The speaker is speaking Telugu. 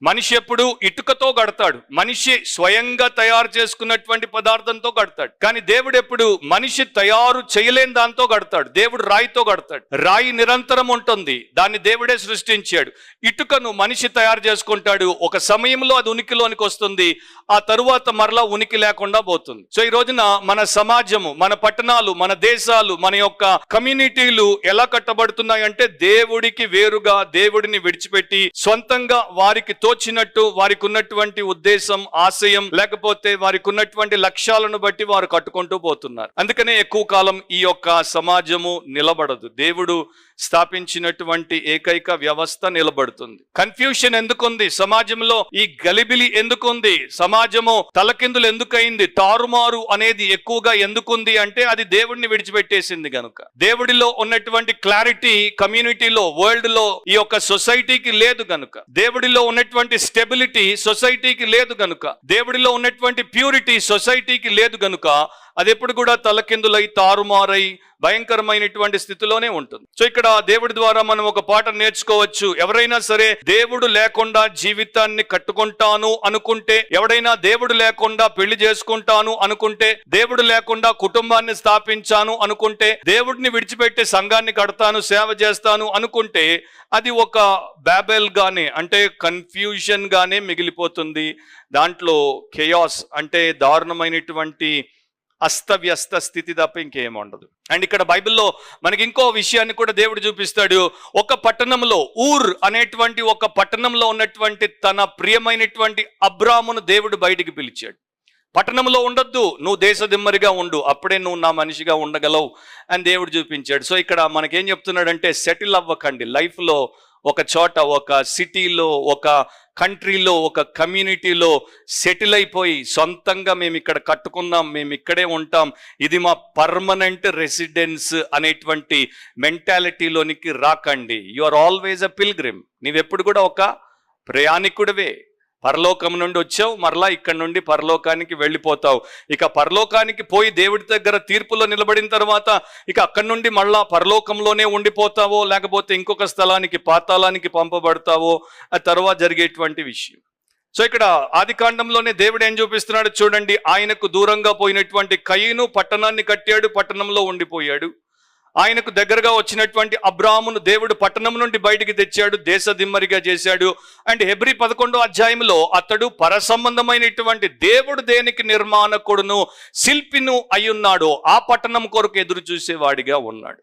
మనిషి ఎప్పుడు ఇటుకతో కడతాడు, మనిషి స్వయంగా తయారు చేసుకున్నటువంటి పదార్థంతో కడతాడు. కానీ దేవుడు ఎప్పుడు మనిషి తయారు చేయలేని దాంతో కడతాడు. దేవుడు రాయితో కడతాడు. రాయి నిరంతరం ఉంటుంది, దాన్ని దేవుడే సృష్టించాడు. ఇటుకను మనిషి తయారు చేసుకుంటాడు, ఒక సమయంలో అది ఉనికిలోనికి వస్తుంది, ఆ తరువాత మరలా ఉనికి లేకుండా పోతుంది. సో ఈ రోజున మన సమాజము, మన పట్టణాలు, మన దేశాలు, మన యొక్క కమ్యూనిటీలు ఎలా కట్టబడుతున్నాయంటే దేవుడికి వేరుగా, దేవుడిని విడిచిపెట్టి సొంతంగా వారికి తోచినట్టు, వారికి ఉన్నటువంటి ఉద్దేశం, ఆశయం, లేకపోతే వారికి ఉన్నటువంటి లక్ష్యాలను బట్టి వారు కట్టుకుంటూ పోతున్నారు. అందుకనే ఎక్కువ కాలం ఈ యొక్క సమాజము నిలబడదు. దేవుడు స్థాపించినటువంటి ఏకైక వ్యవస్థ నిలబడుతుంది. కన్ఫ్యూషన్ ఎందుకుంది సమాజంలో? ఈ గలిబిలి ఎందుకుంది? సమాజము తలకిందులు ఎందుకయింది? తారుమారు అనేది ఎక్కువగా ఎందుకుంది అంటే అది దేవుడిని విడిచిపెట్టేసింది గనుక. దేవుడిలో ఉన్నటువంటి క్లారిటీ కమ్యూనిటీలో, వరల్డ్ లో, ఈ యొక్క సొసైటీకి లేదు గనుక. దేవుడిలో ఉన్నటువంటి స్టెబిలిటీ సొసైటీకి లేదు గనుక. దేవుడిలో ఉన్నటువంటి ప్యూరిటీ సొసైటీకి లేదు గనుక అది ఎప్పుడు కూడా తలకిందులై, తారుమారై, భయంకరమైనటువంటి స్థితిలోనే ఉంటుంది. సో ఇక్కడ దేవుడి ద్వారా మనం ఒక పాఠం నేర్చుకోవచ్చు. ఎవరైనా సరే దేవుడు లేకుండా జీవితాన్ని కట్టుకుంటాను అనుకుంటే, ఎవడైనా దేవుడు లేకుండా పెళ్లి చేసుకుంటాను అనుకుంటే, దేవుడు లేకుండా కుటుంబాన్ని స్థాపించాను అనుకుంటే, దేవుడిని విడిచిపెట్టి సంఘాన్ని కడతాను, సేవ చేస్తాను అనుకుంటే అది ఒక బాబెల్ గానే, అంటే కన్ఫ్యూజన్ గానే మిగిలిపోతుంది. దాంట్లో కెయాస్ అంటే దారుణమైనటువంటి అస్తవ్యస్త స్థితి తప్ప ఇంకేం ఉండదు. అండ్ ఇక్కడ బైబిల్లో మనకి ఇంకో విషయాన్ని కూడా దేవుడు చూపిస్తాడు. ఒక పట్టణంలో, ఊర్ అనేటువంటి ఒక పట్టణంలో ఉన్నటువంటి తన ప్రియమైనటువంటి అబ్రామును దేవుడు బయటికి పిలిచాడు. పట్టణంలో ఉండొద్దు, నువ్వు దేశదిమ్మరిగా ఉండు, అప్పుడే నువ్వు నా మనిషిగా ఉండగలవు అని దేవుడు చూపించాడు. సో ఇక్కడ మనకేం చెప్తున్నాడంటే, సెటిల్ అవ్వకండి లైఫ్లో, ఒక చోట, ఒక సిటీలో, ఒక కంట్రీలో, ఒక కమ్యూనిటీలో సెటిల్ అయిపోయి సొంతంగా మేము ఇక్కడ కట్టుకున్నాం, మేము ఇక్కడే ఉంటాం, ఇది మా పర్మనెంట్ రెసిడెన్స్ అనేటువంటి మెంటాలిటీలోనికి రాకండి. You are always a pilgrim. నీవెప్పుడు కూడా ఒక ప్రయాణికుడివే. పరలోకం నుండి వచ్చావు, మరలా ఇక్కడ నుండి పరలోకానికి వెళ్ళిపోతావు. ఇక పరలోకానికి పోయి దేవుడి దగ్గర తీర్పులో నిలబడిన తర్వాత ఇక అక్కడి నుండి మళ్ళా పరలోకంలోనే ఉండిపోతావో, లేకపోతే ఇంకొక స్థలానికి, పాతాళానికి పంపబడతావో, ఆ తర్వాత జరిగేటువంటి విషయం. సో ఇక్కడ ఆదికాండంలోనే దేవుడు ఏం చూపిస్తున్నాడు చూడండి. ఆయనకు దూరంగా పోయినటువంటి కయీను పట్టణాన్ని కట్టాడు, పట్టణంలో ఉండిపోయాడు. ఆయనకు దగ్గరగా వచ్చినటువంటి అబ్రామును దేవుడు పట్టణం నుండి బయటికి తెచ్చాడు, దేశదిమ్మరిగా చేశాడు. అండ్ హెబ్రీ 11వ అధ్యాయంలో అతడు పరసంబంధమైనటువంటి దేవుడు దేనికి నిర్మాణకుడును, శిల్పిను అయ్యున్నాడో ఆ పట్టణం కొరకు ఎదురు చూసేవాడిగా ఉన్నాడు.